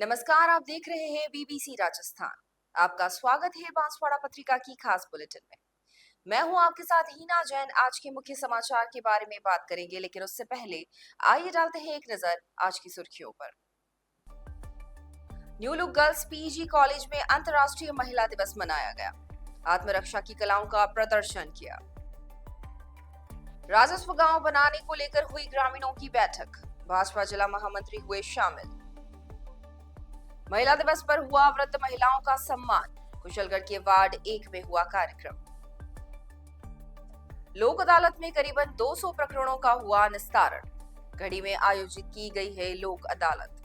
नमस्कार, आप देख रहे हैं बीबीसी राजस्थान। आपका स्वागत है बांसवाड़ा पत्रिका की खास बुलेटिन में। मैं हूं आपके साथ हीना जैन। आज के मुख्य समाचार के बारे में बात करेंगे, लेकिन उससे पहले आइए डालते हैं एक नजर आज की सुर्खियों पर। New look girls PG college में अंतर्राष्ट्रीय महिला दिवस मनाया गया। आत्मरक्षा की कलाओं का प्रदर्शन किया। राजस्व गांव बनाने को लेकर हुई ग्रामीणों की बैठक। भाजपा जिला महामंत्री हुए शामिल। महिला दिवस पर हुआ वृद्ध महिलाओं का सम्मान। कुशलगढ़ के वार्ड 1 में हुआ कार्यक्रम। लोक अदालत में करीबन 200 प्रकरणों का हुआ निस्तारण। घड़ी में आयोजित की गई है लोक अदालत।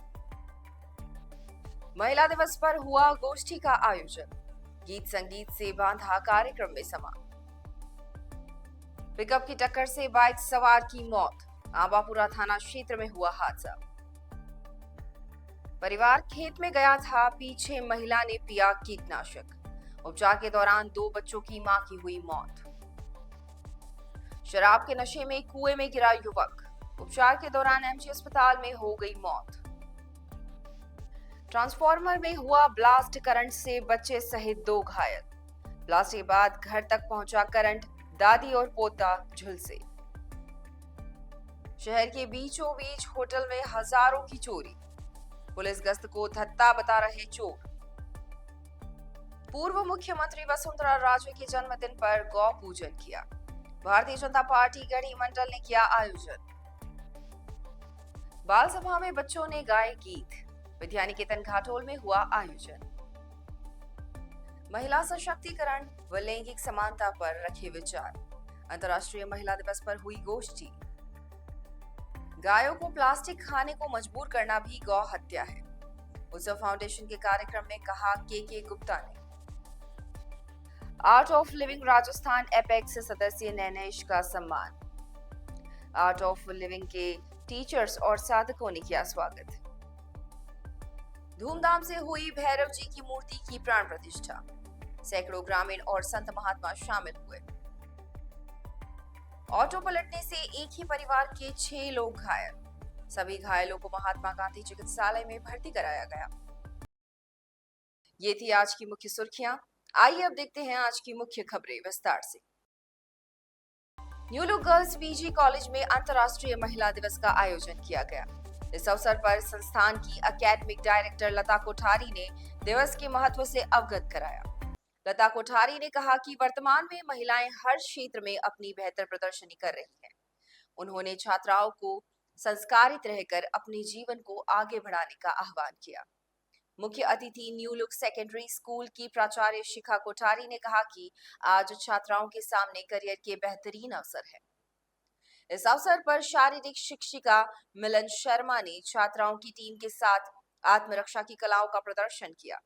महिला दिवस पर हुआ गोष्ठी का आयोजन। गीत संगीत से बांधा कार्यक्रम में समा। पिकअप की टक्कर से बाइक सवार की मौत। आबापुरा थाना क्षेत्र में हुआ हादसा। परिवार खेत में गया था, पीछे महिला ने पिया कीटनाशक। उपचार के दौरान 2 बच्चों की मां की हुई मौत। शराब के नशे में कुएं में गिरा युवक। उपचार के दौरान एमजी अस्पताल में हो गई मौत। ट्रांसफार्मर में हुआ ब्लास्ट, करंट से बच्चे सहित 2 घायल। ब्लास्ट के बाद घर तक पहुंचा करंट, दादी और पोता झुलसे। शहर के बीचों बीच होटल में हजारों की चोरी। पुलिस गश्त को धत्ता बता रहे चोर। पूर्व मुख्यमंत्री वसुंधरा राजे के जन्मदिन पर गौ पूजन किया। भारतीय जनता पार्टी गढ़ी मंडल ने किया आयोजन। बाल सभा में बच्चों ने गाए गीत। विद्यानिकेतन घाटोल में हुआ आयोजन। महिला सशक्तिकरण व लैंगिक समानता पर रखे विचार। अंतर्राष्ट्रीय महिला दिवस पर हुई गोष्ठी। गायों को प्लास्टिक खाने को मजबूर करना भी गौ हत्या है। उत्सव फाउंडेशन के कार्यक्रम में कहा के गुप्ता ने। Art of living Rajasthan apex सदस्य नैनेश का सम्मान। आर्ट ऑफ लिविंग के टीचर्स और साधकों ने किया स्वागत। धूमधाम से हुई भैरव जी की मूर्ति की प्राण प्रतिष्ठा। सैकड़ों ग्रामीण और संत महात्मा शामिल हुए। ऑटो पलटने से एक ही परिवार के 6 लोग घायल। सभी घायलों को महात्मा गांधी चिकित्सालय में भर्ती कराया गया। ये थी आज की मुख्य सुर्खियां। आइए अब देखते हैं आज की मुख्य खबरें विस्तार से। New look girls PG college में अंतर्राष्ट्रीय महिला दिवस का आयोजन किया गया। इस अवसर पर संस्थान की एकेडमिक डायरेक्टर लता कोठारी ने दिवस के महत्व से अवगत कराया। लता कोठारी ने कहा कि वर्तमान में महिलाएं हर क्षेत्र में अपनी बेहतर प्रदर्शनी कर रही हैं। उन्होंने छात्राओं को संस्कारित रहकर अपने जीवन को आगे बढ़ाने का आह्वान किया। मुख्य अतिथि न्यू लुक सेकेंडरी स्कूल की प्राचार्य शिखा कोठारी ने कहा कि आज छात्राओं के सामने करियर के बेहतरीन अवसर है। इस अवसर पर शारीरिक शिक्षिका मिलन शर्मा ने छात्राओं की टीम के साथ आत्मरक्षा की कलाओं का प्रदर्शन किया।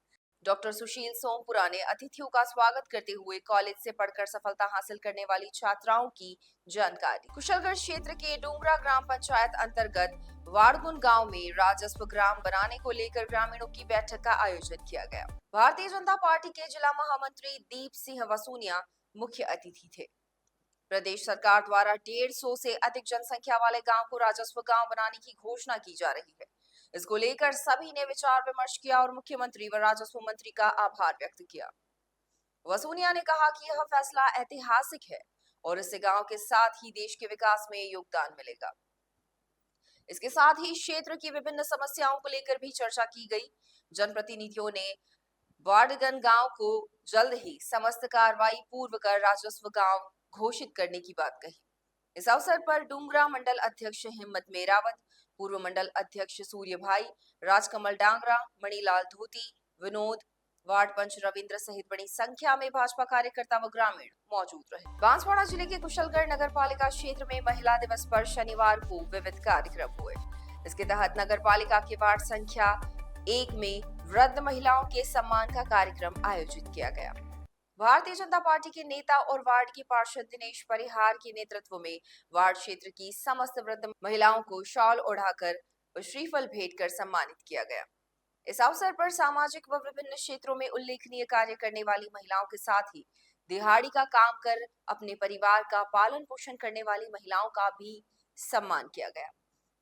डॉक्टर सुशील सोमपुरा ने अतिथियों का स्वागत करते हुए कॉलेज से पढ़कर सफलता हासिल करने वाली छात्राओं की जानकारी। कुशलगढ़ क्षेत्र के डूंगरा ग्राम पंचायत अंतर्गत वाड़गुन गांव में राजस्व ग्राम बनाने को लेकर ग्रामीणों की बैठक का आयोजन किया गया। भारतीय जनता पार्टी के जिला महामंत्री दीप सिंह वसूनिया मुख्य अतिथि थे। प्रदेश सरकार द्वारा 150 से अधिक जनसंख्या वाले गांव को राजस्व गांव बनाने की घोषणा की जा रही है। इसको लेकर सभी ने विचार विमर्श किया और मुख्यमंत्री व राजस्व मंत्री का आभार व्यक्त किया। वसूनिया ने कहा कि यह फैसला ऐतिहासिक है और इससे गांव के साथ ही देश के विकास में योगदान मिलेगा। इसके साथ ही क्षेत्र की विभिन्न समस्याओं को लेकर भी चर्चा की गई। जनप्रतिनिधियों ने वाड़गन गांव को जल्द ही समस्त कार्रवाई पूर्व कर राजस्व गांव घोषित करने की बात कही। इस अवसर पर डूंगरा मंडल अध्यक्ष हिम्मत मेरावत, पूर्व मंडल अध्यक्ष सूर्य भाई, राजकमल डांगरा, मणिलाल धोती, विनोद, वार्ड पंच रविंद्र सहित बड़ी संख्या में भाजपा कार्यकर्ता व ग्रामीण मौजूद रहे। बांसवाड़ा जिले के कुशलगढ़ नगर पालिका क्षेत्र में महिला दिवस पर शनिवार को विविध कार्यक्रम हुए। इसके तहत नगर पालिका के वार्ड संख्या 1 में वृद्ध महिलाओं के सम्मान का कार्यक्रम आयोजित किया गया। भारतीय जनता पार्टी के नेता और वार्ड के पार्षद दिनेश परिहार के नेतृत्व में वार्ड क्षेत्र की समस्त वृद्ध महिलाओं को शॉल ओढ़ाकर व श्रीफल भेंट कर सम्मानित किया गया। इस अवसर पर सामाजिक व विभिन्न क्षेत्रों में उल्लेखनीय कार्य करने वाली महिलाओं के साथ ही दिहाड़ी का काम कर अपने परिवार का पालन पोषण करने वाली महिलाओं का भी सम्मान किया गया।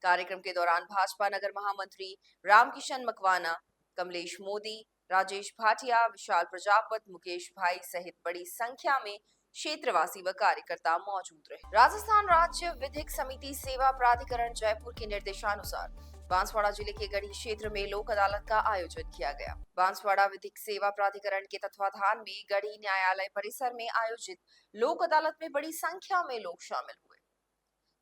कार्यक्रम के दौरान भाजपा नगर महामंत्री रामकिशन मकवाना, कमलेश मोदी, राजेश भाटिया, विशाल प्रजापत, मुकेश भाई सहित बड़ी संख्या में क्षेत्रवासी व कार्यकर्ता मौजूद रहे। राजस्थान राज्य विधिक समिति सेवा प्राधिकरण जयपुर के निर्देशानुसार बांसवाड़ा जिले के गढ़ी क्षेत्र में लोक अदालत का आयोजन किया गया। बांसवाड़ा विधिक सेवा प्राधिकरण के तत्वाधान में गढ़ी न्यायालय परिसर में आयोजित लोक अदालत में बड़ी संख्या में लोग शामिल हुए।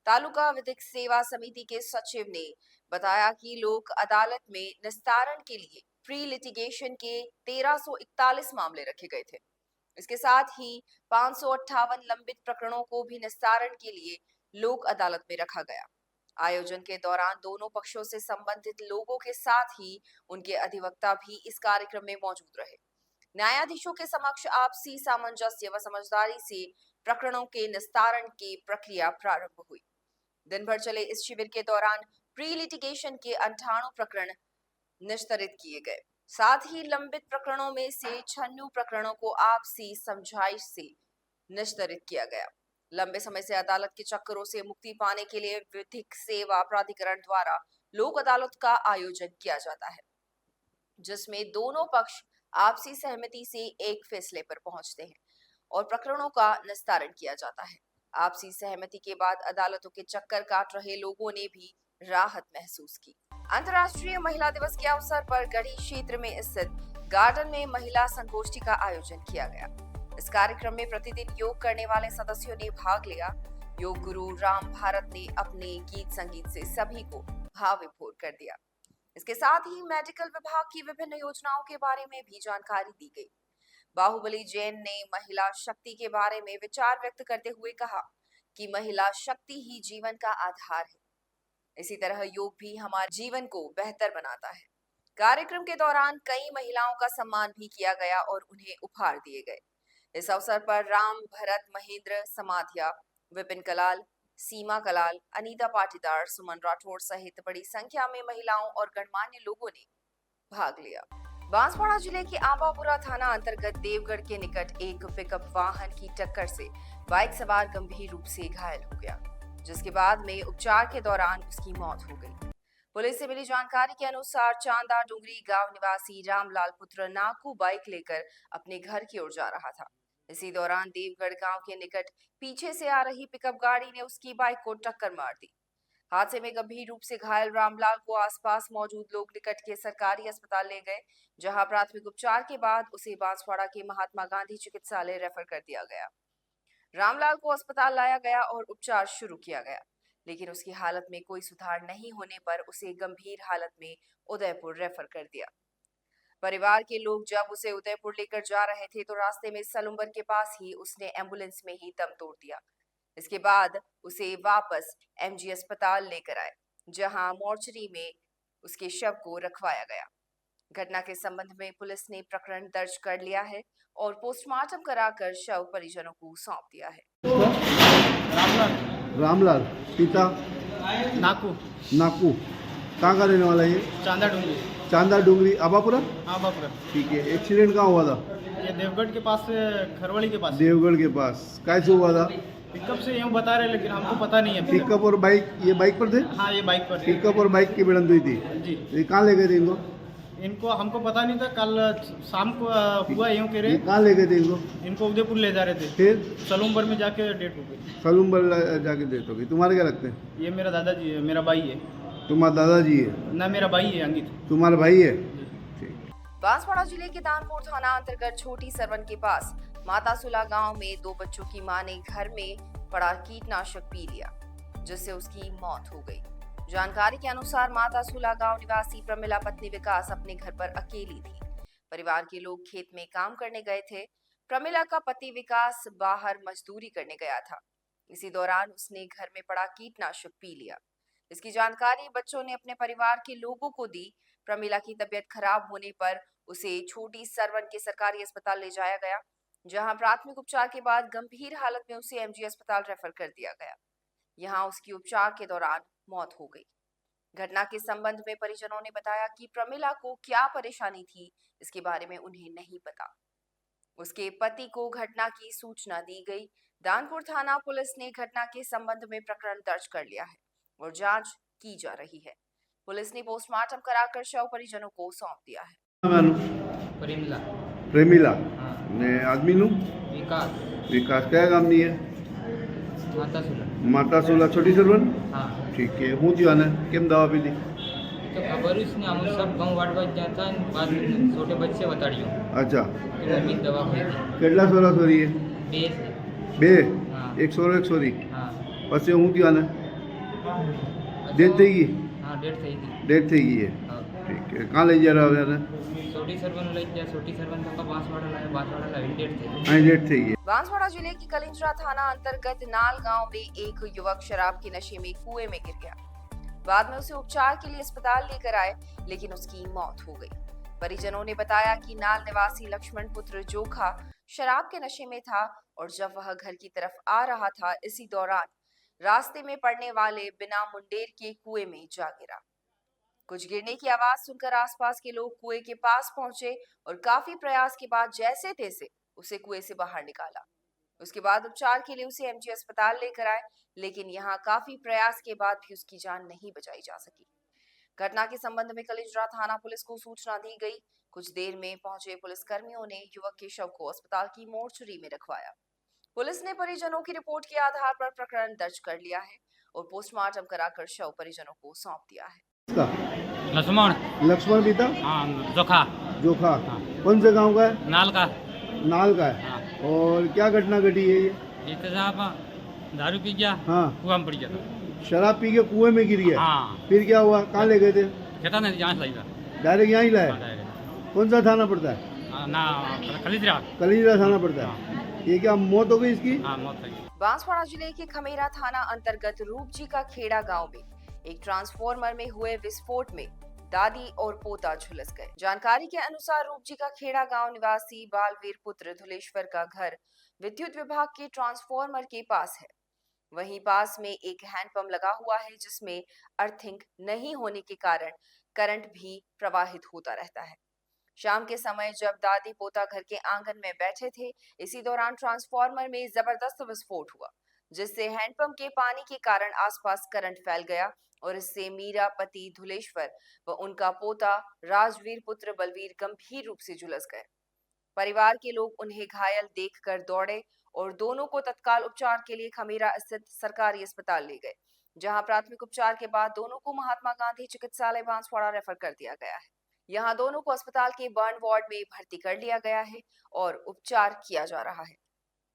तालुका विधिक सेवा समिति के सचिव ने बताया कि लोक अदालत में निस्तारण के लिए प्री लिटिगेशन के 1341 मामले रखे गए थे। इसके साथ ही 558 लंबित प्रकरणों को भी निस्तारण के लिए लोक अदालत में रखा गया। आयोजन के दौरान दोनों पक्षों से संबंधित लोगों के साथ ही उनके अधिवक्ता भी इस कार्यक्रम में मौजूद रहे। न्यायाधीशों के समक्ष आपसी सामंजस्य व समझदारी से प्रकरणों के निस्तारण की प्रक्रिया प्रारंभ हुई। दिन भर चले इस शिविर के दौरान प्री लिटिगेशन के 98 प्रकरण निस्तारित किए गए। साथ ही लंबित प्रकरणों में से 96 प्रकरणों को आपसी समझाइश से निस्तारित किया गया। लंबे समय से अदालत के चक्करों से मुक्ति पाने के लिए विधिक सेवा प्राधिकरण द्वारा लोक अदालत का आयोजन किया जाता है, जिसमें दोनों पक्ष आपसी सहमति से एक फैसले पर पहुंचते हैं और प्रकरणों का निस्तारण किया जाता है। आपसी सहमति के बाद अदालतों के चक्कर काट रहे लोगों ने भी राहत महसूस की। अंतर्राष्ट्रीय महिला दिवस के अवसर पर गढ़ी क्षेत्र में स्थित गार्डन में महिला संगोष्ठी का आयोजन किया गया। इस कार्यक्रम में प्रतिदिन योग करने वाले सदस्यों ने भाग लिया। योग गुरु राम भारत ने अपने गीत संगीत से सभी को भाव विभोर कर दिया। इसके साथ ही मेडिकल विभाग की विभिन्न योजनाओं के बारे में भी जानकारी दी गई। बाहुबली जैन ने महिला शक्ति के बारे में विचार व्यक्त करते हुए कहा कि महिला शक्ति ही जीवन का आधार है। इसी तरह योग भी हमारे जीवन को बेहतर बनाता है। कार्यक्रम के दौरान कई महिलाओं का सम्मान भी किया गया और उन्हें उपहार दिए गए। इस अवसर पर राम भरत, महेंद्र समाधिया, विपिन कलाल, सीमा कलाल, अनीता पाटीदार, सुमन राठौड़ सहित बड़ी संख्या में महिलाओं और गणमान्य लोगों ने भाग लिया। बांसवाड़ा जिले के आंबापुरा थाना अंतर्गत देवगढ़ के निकट एक पिकअप वाहन की टक्कर से बाइक सवार गंभीर रूप से घायल हो गया, जिसके बाद में उपचार के दौरान उसकी मौत हो गई। पुलिस से मिली जानकारी के अनुसार चांदा डुंगरी गांव निवासी रामलाल पुत्र नाकू बाइक लेकर अपने घर की ओर जा रहा था। इसी दौरान देवगढ़ गांव के निकट पीछे से आ रही पिकअप गाड़ी ने उसकी बाइक को टक्कर मार दी। हादसे में गंभीर रूप से घायल रामलाल को आसपास मौजूद लोग निकट के सरकारी अस्पताल ले गए, जहां प्राथमिक उपचार के बाद उसे बांसवाड़ा के महात्मा गांधी चिकित्सालय रेफर कर दिया गया। रामलाल को अस्पताल लाया गया और उपचार शुरू किया गया, लेकिन उसकी हालत में कोई सुधार नहीं होने पर उसे गंभीर हालत में उदयपुर रेफर कर दिया। परिवार के लोग जब उसे उदयपुर लेकर जा रहे थे तो रास्ते में सलुम्बर के पास ही उसने एम्बुलेंस में ही दम तोड़ दिया। इसके बाद उसे वापस एमजी अस्पताल लेकर आए, जहां मोर्चरी में उसके शव को रखवाया गया। घटना के संबंध में पुलिस ने प्रकरण दर्ज कर लिया है और पोस्टमार्टम कराकर शव परिजनों को सौंप दिया है। रामलाल रामलाल, पिता नाकू नाकू, कहाँ का रहने वाला है ये? चांदा डूंगरी चांदा डूंगरी, आबापुरा। आबापुरा। ठीक है, एक्सीडेंट कहाँ हुआ था? ये देवगढ़ के पास से खरवड़ी के पास। देवगढ़ के पास। कैसे हुआ था? पिकअप से यूँ बता रहे, लेकिन हमको पता नहीं है। पिकअप और बाइक, ये बाइक पर थे? हाँ, ये बाइक पर। पिकअप और बाइक की भिड़ंत हुई थी जी। ये कहाँ ले गए थे इनको? इनको हमको पता नहीं था, कल शाम को हुआ यूँ कह ये रहे। कहाँ ले गए थे इनको? इनको उदयपुर ले जा रहे थे, फिर सलूम्बर में जाके डेट हो गई। सलूम्बर जाके डेथ हो गई। तुम्हारे क्या लगते हैं? ये मेरा दादाजी है, मेरा भाई है। तुम्हारा दादाजी है? ना, मेरा भाई है अंकित। तुम्हारा भाई है? ठीक। बांसवाड़ा जिले के दानपुर थाना अंतर्गत छोटी सरवन के पास माता सुला गांव में 2 बच्चों की मां ने घर में पड़ा कीटनाशक पी लिया, जिससे उसकी मौत हो गई। जानकारी के अनुसार माता सुला गांव निवासी प्रमिला पत्नी विकास अपने घर पर अकेली थी। परिवार के लोग खेत में काम करने गए थे। प्रमिला का पति विकास बाहर मजदूरी करने गया था। इसी दौरान उसने घर में पड़ा कीटनाशक पी लिया। इसकी जानकारी बच्चों ने अपने परिवार के लोगों को दी। प्रमिला की तबीयत खराब होने पर उसे छोटी सरवन के सरकारी अस्पताल ले जाया गया, जहां प्राथमिक उपचार के बाद गंभीर हालत में उसे एमजी अस्पताल रेफर कर दिया गया। यहां उसकी उपचार के दौरान मौत हो गई। घटना के संबंध में परिजनों ने बताया कि प्रमिला को क्या परेशानी थी, इसके बारे में उन्हें नहीं पता। उसके पति को घटना की सूचना दी गई। दानपुर थाना पुलिस ने घटना के संबंध में प्रकरण दर्ज कर लिया है और जांच की जा रही है। पुलिस ने पोस्टमार्टम कराकर शव परिजनों को सौंप दिया है। નામ એનું? પ્રેમલા. પ્રેમીલા. હા. ને આદમીનું? વિકાસ. વિકાસ કયા ગામની છે? માતા સુલા. માતા સોલા છોટી સરવન? હા. ઠીક છે. શું થયું આને? કેમ દવા પીધી? तो खबर उसने हम सब गाँव वाटवा गया था बाद में छोटे बच्चे बताड़ियो અચ્છા. तो मम्मी दवा खाई थी કેટલા સોરા સોરી છે? बे से। બે? હા. એક સોરો એક સોરી? हाँ પછી શું થયું આને? ડેથ થઈ ગઈ? हाँ डेढ़ थी थी। ડેથ થઈ ગઈ છે. हाँ ઠીક છે. કાં લઈ જરા હવે આને? छोटी सरवन लग गया छोटी सरवन का बांसवाड़ा लाया बांसवाड़ा लाया डेढ़ थी। અહીં ડેથ થઈ ગઈ. बांसवाड़ा जिले की कलिंजरा थाना अंतर्गत नाल गांव में एक युवक शराब के नशे में कुएं में गिर गया। बाद में उसे उपचार के लिए अस्पताल लेकर आए, लेकिन उसकी मौत हो गई। परिजनों ने बताया कि नाल निवासी लक्ष्मण पुत्र जोखा शराब के नशे में था और जब वह घर की तरफ आ रहा था, इसी दौरान रास्ते में पड़ने वाले बिना मुंडेर के कुएं में जा गिरा। कुछ गिरने की आवाज सुनकर आसपास के लोग कुएं के पास पहुंचे और काफी प्रयास के बाद जैसे तैसे उसे कुएं से बाहर निकाला। उसके बाद उपचार के लिए उसे एमजी अस्पताल लेकर आए, लेकिन यहाँ काफी प्रयास के बाद भी उसकी जान नहीं बचाई जा सकी। घटना के संबंध में कलिंजरा थाना पुलिस को सूचना दी गई। कुछ देर में पहुंचे पुलिस कर्मियों ने युवक के शव को अस्पताल की मोर्चरी में रखवाया। पुलिस ने परिजनों की रिपोर्ट के आधार पर प्रकरण दर्ज कर लिया है और पोस्टमार्टम कराकर शव परिजनों को सौंप दिया है। इसका लक्ष्मण। लक्ष्मण पिता? हाँ जोखा। जोखा। हाँ। कौन से गांव का है? नाल का। नाल का है। हाँ। और क्या घटना घटी है ये? ये तो साहब दारू पी गया हाँ। कुआं में पड़ गया था। शराब पी के कुएं में गिर गया? हाँ फिर क्या हुआ? कहाँ ले गए थे? कहता नहीं जांच लाई था। डायरेक्ट यहाँ ही हाँ, लाया? डायरेक्ट। कौन सा थाना पड़ता है? ना कलिंजरा। कलिंजरा थाना पड़ता है। ये क्या मौत हो गई इसकी? हाँ मौत हो गई। बांसवाड़ा जिले के खमेरा थाना अंतर्गत रूपजी का खेड़ा गांव में एक ट्रांसफॉर्मर में हुए विस्फोट में दादी और पोता झुलस गए। जानकारी के अनुसार रूपजी का खेड़ा गांव निवासी बालवीर पुत्र धुलेश्वर का घर विद्युत विभाग के ट्रांसफॉर्मर के पास है। वहीं पास में एक हैंडपंप लगा हुआ है जिसमें अर्थिंग नहीं होने के कारण करंट भी प्रवाहित होता रहता है। शाम के समय जब दादी पोता घर के आंगन में बैठे थे, इसी दौरान ट्रांसफॉर्मर में जबरदस्त विस्फोट हुआ, जिससे हैंडपंप के पानी के कारण आसपास करंट फैल गया और इससे मीरा पति धुलेश्वर व उनका पोता राजवीर पुत्र बलवीर गंभीर रूप से झुलस गए। परिवार के लोग उन्हें घायल देखकर दौड़े और दोनों को तत्काल उपचार के लिए खमेरा स्थित सरकारी अस्पताल ले गए, जहां प्राथमिक उपचार के बाद दोनों को महात्मा गांधी चिकित्सालय बांसवाड़ा रेफर कर दिया गया है। यहाँ दोनों को अस्पताल के बर्न वार्ड में भर्ती कर लिया गया है और उपचार किया जा रहा है।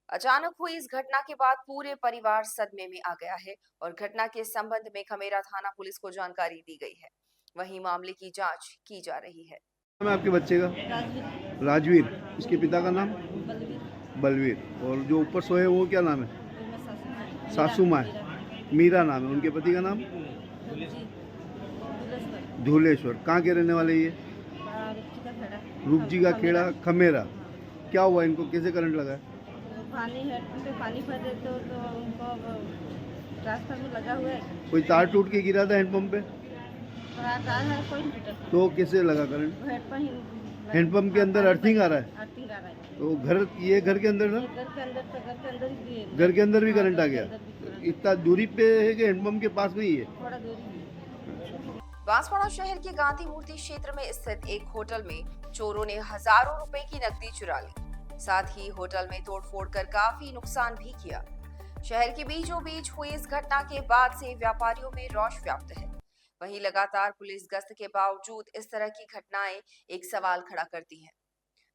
अचानक हुई इस घटना के बाद पूरे परिवार सदमे में आ गया है और घटना के संबंध में खमेरा थाना पुलिस को जानकारी दी गई है। वहीं मामले की जांच की जा रही है। नाम है आपके बच्चे का? राजवीर। राजवीर। उसके पिता का नाम? बलवीर। बलवीर। और जो ऊपर सोए वो क्या नाम है? वो मैं सासू सासू माँ है। मीरा नाम है। उनके पति का नाम? धुलेश्वर। कहाँ के रहने वाले ये? रूपजी का खेड़ा खमेरा। क्या हुआ इनको? कैसे करंट लगा है? पानी है तो पानी भर देते हो तो उनको ट्रांसफार्मर में लगा हुआ है। कोई तार टूट के गिरा था हैंडपंप पे? तार है कोई नहीं टूटा। तो कैसे लगा करंट? वो हैंडपंप के अंदर अर्थिंग आ रहा है? अर्थिंग आ रहा है। तो घर, ये घर के अंदर था? घर के अंदर तो घर के अंदर ही घर के अंदर भी करंट आ गया? अंदर भी करंट। इतना दूरी पे है कि हैंडपंप के पास में ही है? थोड़ा दूरी है। बांसवाड़ा शहर के गांधी मूर्ति क्षेत्र में स्थित एक होटल में चोरों ने हजारों रुपए की नकदी चुरा ली। साथ ही होटल में तोड़फोड़ कर काफी नुकसान भी किया। शहर के बीचों बीच हुई इस घटना के बाद से व्यापारियों में रोष व्याप्त है। वहीं लगातार पुलिस गश्त के बावजूद इस तरह की घटनाएं एक सवाल खड़ा करती हैं।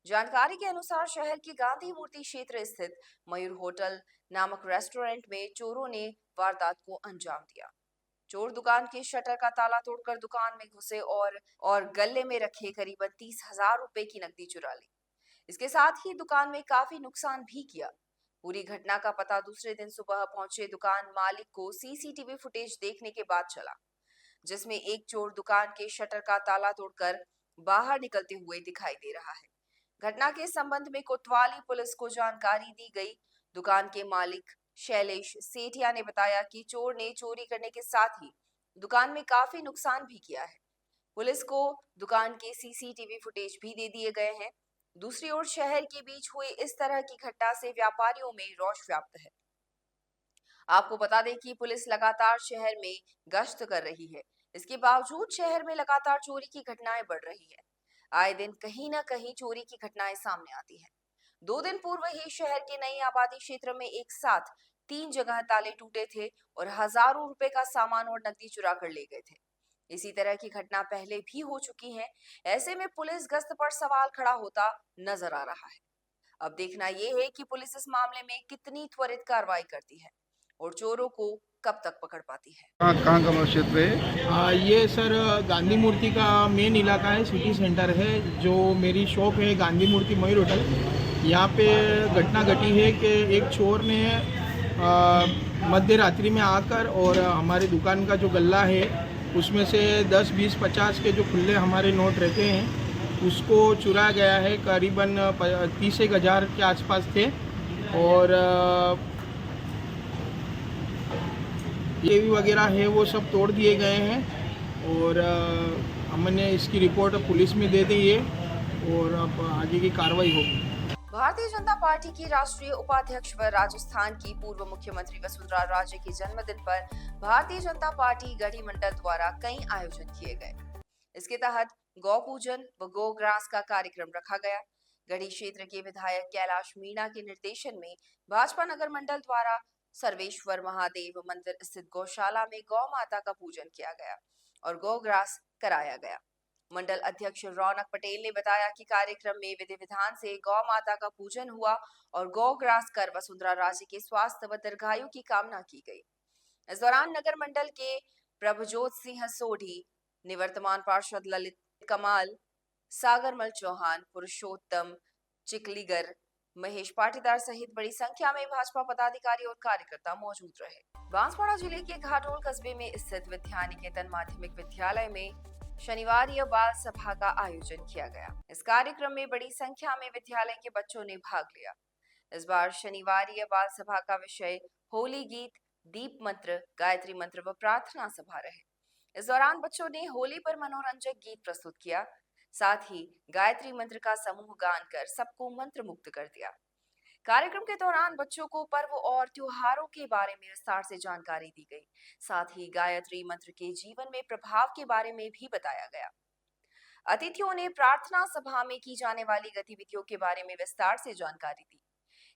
जानकारी के अनुसार शहर के गांधी मूर्ति क्षेत्र स्थित मयूर होटल नामक रेस्टोरेंट में चोरों ने वारदात को अंजाम दिया। चोर दुकान के शटर का ताला तोड़कर दुकान में घुसे और गले में रखे करीबन 30,000 रुपए की नकदी चुरा ली। इसके साथ ही दुकान में काफी नुकसान भी किया। पूरी घटना का पता दूसरे दिन सुबह पहुंचे दुकान मालिक को सीसीटीवी फुटेज देखने के बाद चला, जिसमें एक चोर दुकान के शटर का ताला तोड़कर बाहर निकलते हुए दिखाई दे रहा है। घटना के संबंध में कोतवाली पुलिस को जानकारी दी गई। दुकान के मालिक शैलेश सेठिया ने बताया कि चोर ने चोरी करने के साथ ही दुकान में काफी नुकसान भी किया है। पुलिस को दुकान के सीसीटीवी फुटेज भी दे दिए गए हैं। दूसरी ओर शहर के बीच हुई इस तरह की घटना से व्यापारियों में रोष व्याप्त है। आपको बता दें कि पुलिस लगातार शहर में गश्त कर रही है। इसके बावजूद शहर में लगातार चोरी की घटनाएं बढ़ रही है। आए दिन कहीं न कहीं चोरी की घटनाएं सामने आती हैं। 2 दिन पूर्व ही शहर के नई आबादी क्षेत्र में एक साथ 3 जगह ताले टूटे थे और हजारों रुपए का सामान और नकदी चुरा कर ले गए थे। इसी तरह की घटना पहले भी हो चुकी है। ऐसे में पुलिस गश्त पर सवाल खड़ा होता नजर आ रहा है। अब देखना यह है कि पुलिस इस मामले में कितनी त्वरित कार्रवाई करती है और चोरों को कब तक पकड़ पाती है। कहाँ का क्षेत्र है? ये सर गांधी मूर्ति का मेन इलाका है, सिटी सेंटर है। जो मेरी शॉप है गांधी मूर्ति मयूर होटल, यहाँ पे घटना घटी है कि एक चोर ने मध्य रात्रि में आकर और हमारी दुकान का जो गल्ला है उसमें से 10, 20, 50 के जो खुले हमारे नोट रहते हैं उसको चुरा गया है। करीबन 30,000 के आसपास थे और टीवी वगैरह है वो सब तोड़ दिए गए हैं और हमने इसकी रिपोर्ट पुलिस में दे दी है और अब आगे की कार्रवाई होगी। भारतीय जनता पार्टी की राष्ट्रीय उपाध्यक्ष व राजस्थान की पूर्व मुख्यमंत्री वसुंधरा राजे के जन्मदिन पर भारतीय जनता पार्टी गढ़ी मंडल द्वारा कई आयोजन किए गए। इसके तहत गौ पूजन व गो ग्रास का कार्यक्रम रखा गया। गढ़ी क्षेत्र के विधायक कैलाश मीणा के निर्देशन में भाजपा नगर मंडल द्वारा सर्वेश्वर महादेव मंदिर स्थित गौशाला में गौ माता का पूजन किया गया और गौ ग्रास कराया गया। मंडल अध्यक्ष रौनक पटेल ने बताया कि कार्यक्रम में विधि विधान से गौ माता का पूजन हुआ और गौ ग्रास कर वसुंधरा राजे के स्वास्थ्य व दीर्घायु की कामना की गई। इस दौरान नगर मंडल के प्रभजोत सिंह सोढ़ी, निवर्तमान पार्षद ललित कमाल, सागरमल चौहान, पुरुषोत्तम चिकलीगर, महेश पाटीदार सहित बड़ी संख्या में भाजपा पदाधिकारी और कार्यकर्ता मौजूद रहे। बांसवाड़ा जिले के घाटोल कस्बे में स्थित विद्या निकेतन माध्यमिक विद्यालय में शनिवार बाल सभा का आयोजन किया गया। इस कार्यक्रम में बड़ी संख्या में विद्यालय के बच्चों ने भाग लिया। इस बार शनिवार बाल सभा का विषय होली गीत, दीप मंत्र, गायत्री मंत्र व प्रार्थना सभा रहे। इस दौरान बच्चों ने होली पर मनोरंजक गीत प्रस्तुत किया, साथ ही गायत्री मंत्र का समूह गान कर सबको मंत्र मुक्त कर दिया। कार्यक्रम के दौरान बच्चों को पर्व और त्योहारों के बारे में विस्तार से जानकारी दी गई। साथ ही गायत्री मंत्र के जीवन में प्रभाव के बारे में भी बताया गया। अतिथियों ने प्रार्थना सभा में की जाने वाली गतिविधियों के बारे में विस्तार से जानकारी दी।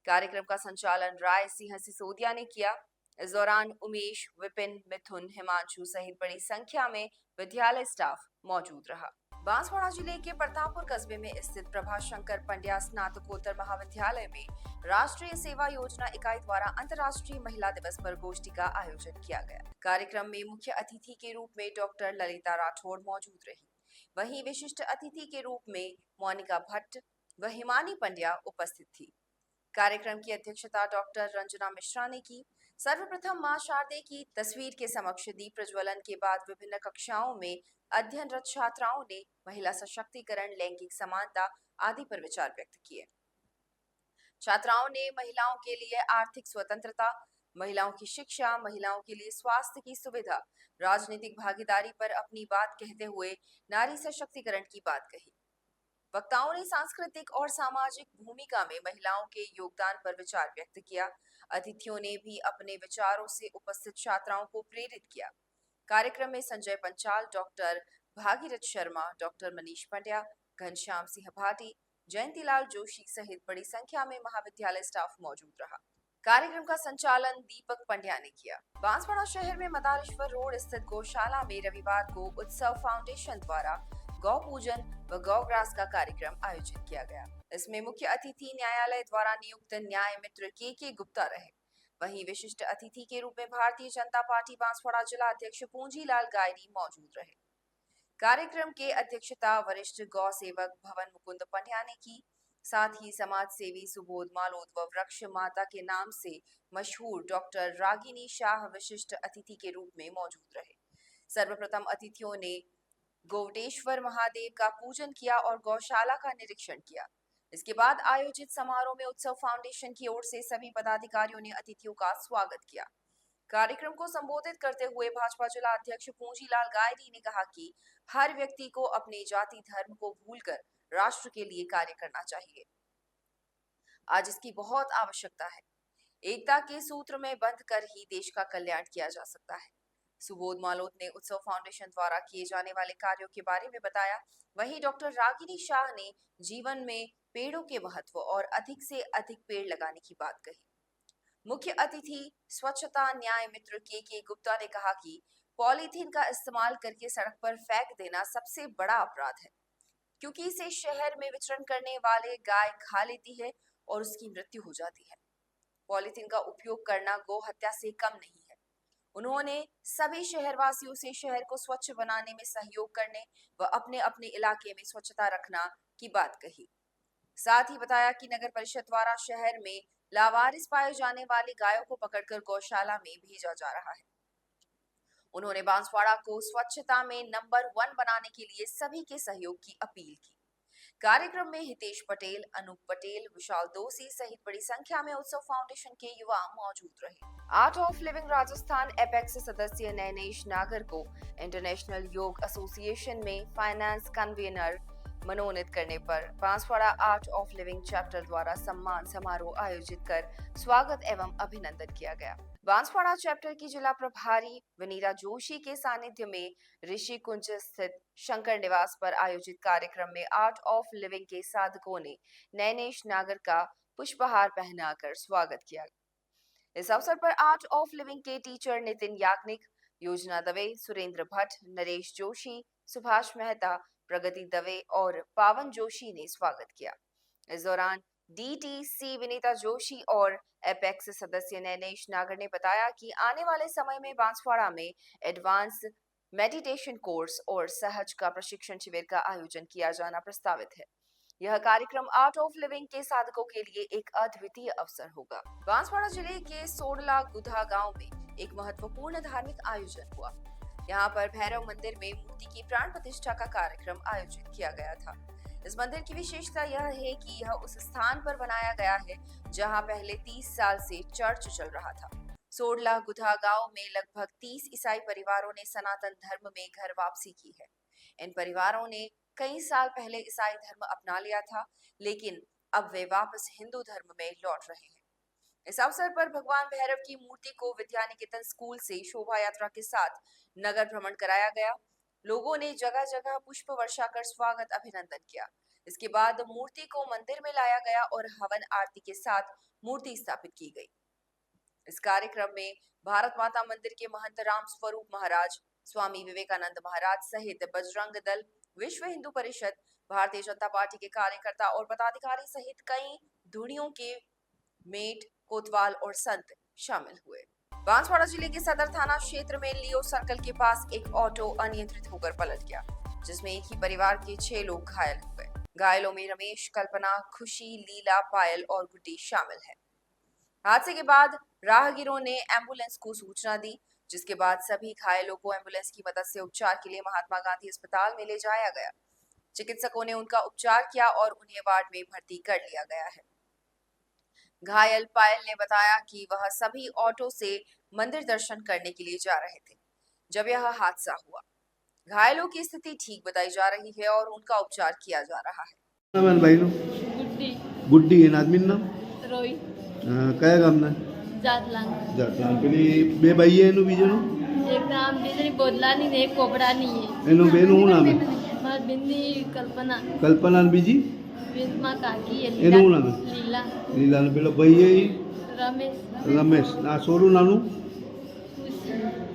कार्यक्रम का संचालन राय सिंह सिसोदिया ने किया। इस दौरान उमेश, विपिन, मिथुन, हिमांशु सहित बड़ी संख्या में विद्यालय स्टाफ मौजूद रहा। बांसवाड़ा जिले के प्रतापपुर कस्बे में स्थित प्रभाशंकर पंड्या स्नातकोत्तर महाविद्यालय में राष्ट्रीय सेवा योजना इकाई द्वारा अंतर्राष्ट्रीय महिला दिवस पर गोष्ठी का आयोजन किया गया। कार्यक्रम में मुख्य अतिथि के रूप में डॉक्टर ललिता राठौड़ मौजूद रही। वहीं विशिष्ट अतिथि के रूप में मोनिका भट्ट व हिमानी पंड्या उपस्थित थी। कार्यक्रम की अध्यक्षता डॉक्टर रंजना मिश्रा ने की। सर्वप्रथम मां शारदे की तस्वीर के समक्ष दीप प्रज्वलन के बाद विभिन्न कक्षाओं में अध्ययनरत छात्राओं ने महिला सशक्तिकरण, लैंगिक समानता आदि पर विचार व्यक्त किए। छात्राओं ने महिलाओं के लिए आर्थिक स्वतंत्रता, महिलाओं की शिक्षा, महिलाओं के लिए स्वास्थ्य की सुविधा, राजनीतिक भागीदारी पर अपनी बात कहते हुए नारी सशक्तिकरण की बात कही। वक्ताओं ने सांस्कृतिक और सामाजिक भूमिका में महिलाओं के योगदान पर विचार व्यक्त किया। अतिथियों ने भी अपने विचारों से उपस्थित छात्राओं को प्रेरित किया। कार्यक्रम में संजय पंचाल, डॉक्टर भागीरथ शर्मा, डॉक्टर मनीष पंड्या, घनश्याम सिंह भाटी, जयंतीलाल जोशी सहित बड़ी संख्या में महाविद्यालय स्टाफ मौजूद रहा। कार्यक्रम का संचालन दीपक पंड्या ने किया। बांसवाड़ा शहर में मदारेश्वर रोड स्थित गौशाला में रविवार को उत्सव फाउंडेशन द्वारा गौ पूजन व गौ ग्रास का कार्यक्रम आयोजित किया गया। इसमें मुख्य अतिथि न्यायालय द्वारा नियुक्त न्याय मित्र के गुप्ता रहे। वहीं विशिष्ट अतिथि के रूप में भारतीय जनता पार्टी बांसवाड़ा जिला अध्यक्ष पूंजीलाल गायरी मौजूद रहे। कार्यक्रम के अध्यक्षता वरिष्ठ गौ सेवक भवन मुकुंद पंड्या ने की। साथ ही समाज सेवी सुबोध मालोद व वृक्ष माता के नाम से मशहूर डॉक्टर रागिनी शाह विशिष्ट अतिथि के रूप में मौजूद रहे। सर्वप्रथम अतिथियों ने गोवटेश्वर महादेव का पूजन किया और गौशाला का निरीक्षण किया। इसके बाद आयोजित समारोह में उत्सव फाउंडेशन की ओर से सभी पदाधिकारियों ने अतिथियों का स्वागत किया। कार्यक्रम को संबोधित करते हुए भाजपा जिला अध्यक्ष पूंजीलाल गायरी ने कहा कि हर व्यक्ति को अपने जाति धर्म को भूलकर राष्ट्र के लिए कार्य करना चाहिए। आज इसकी बहुत आवश्यकता है। एकता के सूत्र में बंध कर ही देश का कल्याण किया जा सकता है। सुबोध मालोत ने उत्सव फाउंडेशन द्वारा किए जाने वाले कार्यों के बारे में बताया। वहीं डॉक्टर रागिनी शाह ने जीवन में पेड़ों के महत्व और अधिक से अधिक पेड़ लगाने की बात कही। मुख्य अतिथि स्वच्छता न्याय मित्र के गुप्ता ने कहा कि पॉलीथीन का इस्तेमाल करके सड़क पर फेंक देना सबसे बड़ा अपराध है, क्योंकि इसे शहर में विचरण करने वाले गाय खा लेती है और उसकी मृत्यु हो जाती है। पॉलीथीन का उपयोग करना गौ हत्या से कम नहीं है। उन्होंने सभी शहरवासियों से शहर को स्वच्छ बनाने में सहयोग करने व अपने अपने इलाके में स्वच्छता रखना की बात कही। साथ ही बताया कि नगर परिषद द्वारा शहर में लावारिस पाए जाने वाली गायों को पकड़कर गौशाला में भेजा जा रहा है। उन्होंने बांसवाड़ा को स्वच्छता में नंबर 1 बनाने के लिए सभी के सहयोग की अपील की। कार्यक्रम में हितेश पटेल, अनूप पटेल, विशाल दोषी सहित बड़ी संख्या में उत्सव फाउंडेशन के युवा मौजूद रहे। Art of living Rajasthan apex सदस्य नैनेश नागर को इंटरनेशनल योग एसोसिएशन में फाइनेंस कन्वीनर मनोनीत करने पर Banswara art of living chapter द्वारा सम्मान समारोह आयोजित कर स्वागत एवं अभिनंदन किया गया। बांसवाड़ा चैप्टर की जिला प्रभारी वनीरा जोशी के सानिध्य में ऋषि कुंज स्थित शंकर निवास पर आयोजित कार्यक्रम में आर्ट ऑफ लिविंग के साधकों ने नैनेश नागर का पुष्पहार पहनाकर स्वागत किया। इस अवसर पर आर्ट ऑफ लिविंग के टीचर नितिन याग्निक, योजना दवे, सुरेंद्र भट्ट, नरेश जोशी, सुभाष मेहता, प्रगति दवे और पावन जोशी ने स्वागत किया। इस दौरान DTC विनीता जोशी और एपेक्स सदस्य नैनेश नागर ने बताया कि आने वाले समय में बांसवाड़ा में एडवांस मेडिटेशन कोर्स और सहज का प्रशिक्षण शिविर का आयोजन किया जाना प्रस्तावित है। यह कार्यक्रम आर्ट ऑफ लिविंग के साधकों के लिए एक अद्वितीय अवसर होगा। बांसवाड़ा जिले के सोडला गुधा गांव में एक महत्वपूर्ण धार्मिक आयोजन हुआ। यहाँ पर भैरव मंदिर में मूर्ति की प्राण प्रतिष्ठा का कार्यक्रम आयोजित किया गया था। इस मंदिर की विशेषता यह है कि यह उस स्थान पर बनाया गया है जहां पहले 30 साल से चर्च चल रहा था। सोडला गुधा गांव में लगभग 30 ईसाई परिवारों ने सनातन धर्म में घर वापसी की है। इन परिवारों ने कई साल पहले ईसाई धर्म अपना लिया था, लेकिन अब वे वापस हिंदू धर्म में लौट रहे हैं। इस अवसर पर भगवान भैरव की मूर्ति को विद्यानिकेतन स्कूल से शोभा यात्रा के साथ नगर भ्रमण कराया गया। लोगों ने जगह जगह पुष्प वर्षा कर स्वागत अभिनंदन किया। इसके बाद मूर्ति को मंदिर में लाया गया और हवन आरती के साथ मूर्ति स्थापित की गई। इस कार्यक्रम में भारत माता मंदिर के महंत राम स्वरूप महाराज, स्वामी विवेकानंद महाराज सहित बजरंग दल, विश्व हिंदू परिषद, भारतीय जनता पार्टी के कार्यकर्ता और पदाधिकारी सहित कई धुनियों के मेट, कोतवाल और संत शामिल हुए। बांसवाड़ा जिले के सदर थाना क्षेत्र में लियो सर्कल के पास एक ऑटो अनियंत्रित होकर पलट गया, जिसमें एक ही परिवार के 6 लोग घायल हो गए। घायलों में रमेश, कल्पना, खुशी, लीला, पायल और गुड्डी शामिल है। हादसे के बाद राहगीरों ने एम्बुलेंस को सूचना दी, जिसके बाद सभी घायलों को एम्बुलेंस की मदद से उपचार के लिए महात्मा गांधी अस्पताल में ले जाया गया। चिकित्सकों ने उनका उपचार किया और उन्हें वार्ड में भर्ती कर लिया गया है। घायल पायल ने बताया कि वह सभी ऑटो से मंदिर दर्शन करने के लिए जा रहे थे जब यह हादसा हुआ। घायलों की स्थिति ठीक बताई जा रही है और उनका उपचार किया जा रहा है। नाम है भाई नो गुड्डी गुड्डी है आदमी नाम रोई કયા ગામના જાતલાંગ જાતલાં પેલી બે ભાઈ એનું બીજું એક નામ બીજની બોદલાની ને એક કોબડાની है એનું બેનું શું નામ है માર બિંદી કલ્પના કલ્પના ને બીજી વિનમાં કાકી है એનું શું નામ है લીલા લીલા ને પેલો ભાઈ એ રમેશ રમેશ આ સોરું નાનું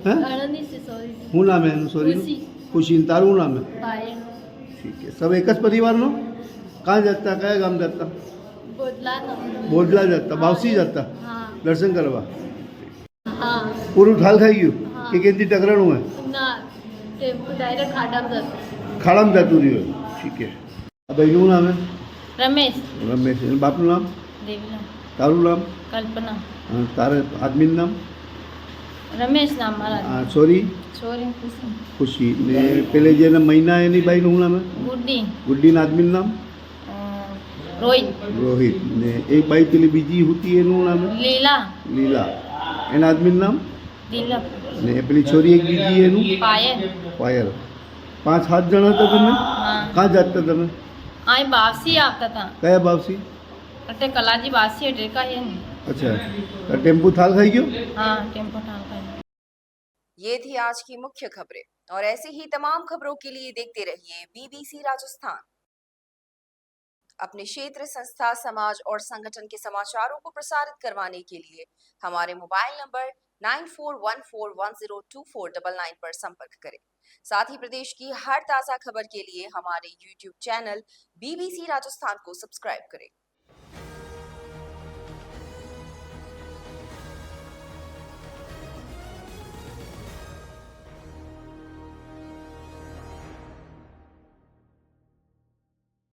હે અણની से सॉरी શું નામ है એનું સોરી खुशी ખુશી ને તારું નામ है પાયલ ठीक है सब एक જ પરિવારનો कहाँ जाता कया गाम जाता બોદલાનો બોદલા જતા બાવસી જતા हाँ દર્શન કરવા हाँ પૂરું ઠાલ ખાઈ ગયું हाँ। કે કેથી ટકરાણું હે ना टेम्पो डायरेक्ट खाडम जातो ખાડામાં જતું રહ્યું ठीक है આ ભાઈનું નામ હે रमेश રમેશ એનું બાપનું નામ देवीला તારું નામ कल्पना તારે આદમીનું નામ रमेश नाम मारा સોરી छोरी खुशी ખુશી ને પેલે જેને મહિના એની બાઈનું શું નામ હે गुड्डी ગુડ્ડીના આદમીનું નામ रोहित રોહિત ને એક બાઈ પેલી બીજી હતી એનું નામ હે लीला લીલા એના આદમીનું નામ दिलप ને પેલી છોરી એક બીજી એનું पायल પાયલ 5-7 જણા હતા તમે हाँ કાં જાતા તમે आई बासी आता था કયા બાવસી अटे कलाजी बासी अटे का है અચ્છા ટેમ્પો થાલ ખાઈ ગયો हाँ टेम्पो ठाल का ये थी आज की मुख्य खबरें और ऐसी ही तमाम खबरों के लिए देखते रहिए BBC राजस्थान। अपने क्षेत्र, संस्था, समाज और संगठन के समाचारों को प्रसारित करवाने के लिए हमारे मोबाइल नंबर 9414102499 पर संपर्क करें। साथ ही प्रदेश की हर ताजा खबर के लिए हमारे YouTube चैनल BBC राजस्थान को सब्सक्राइब करें।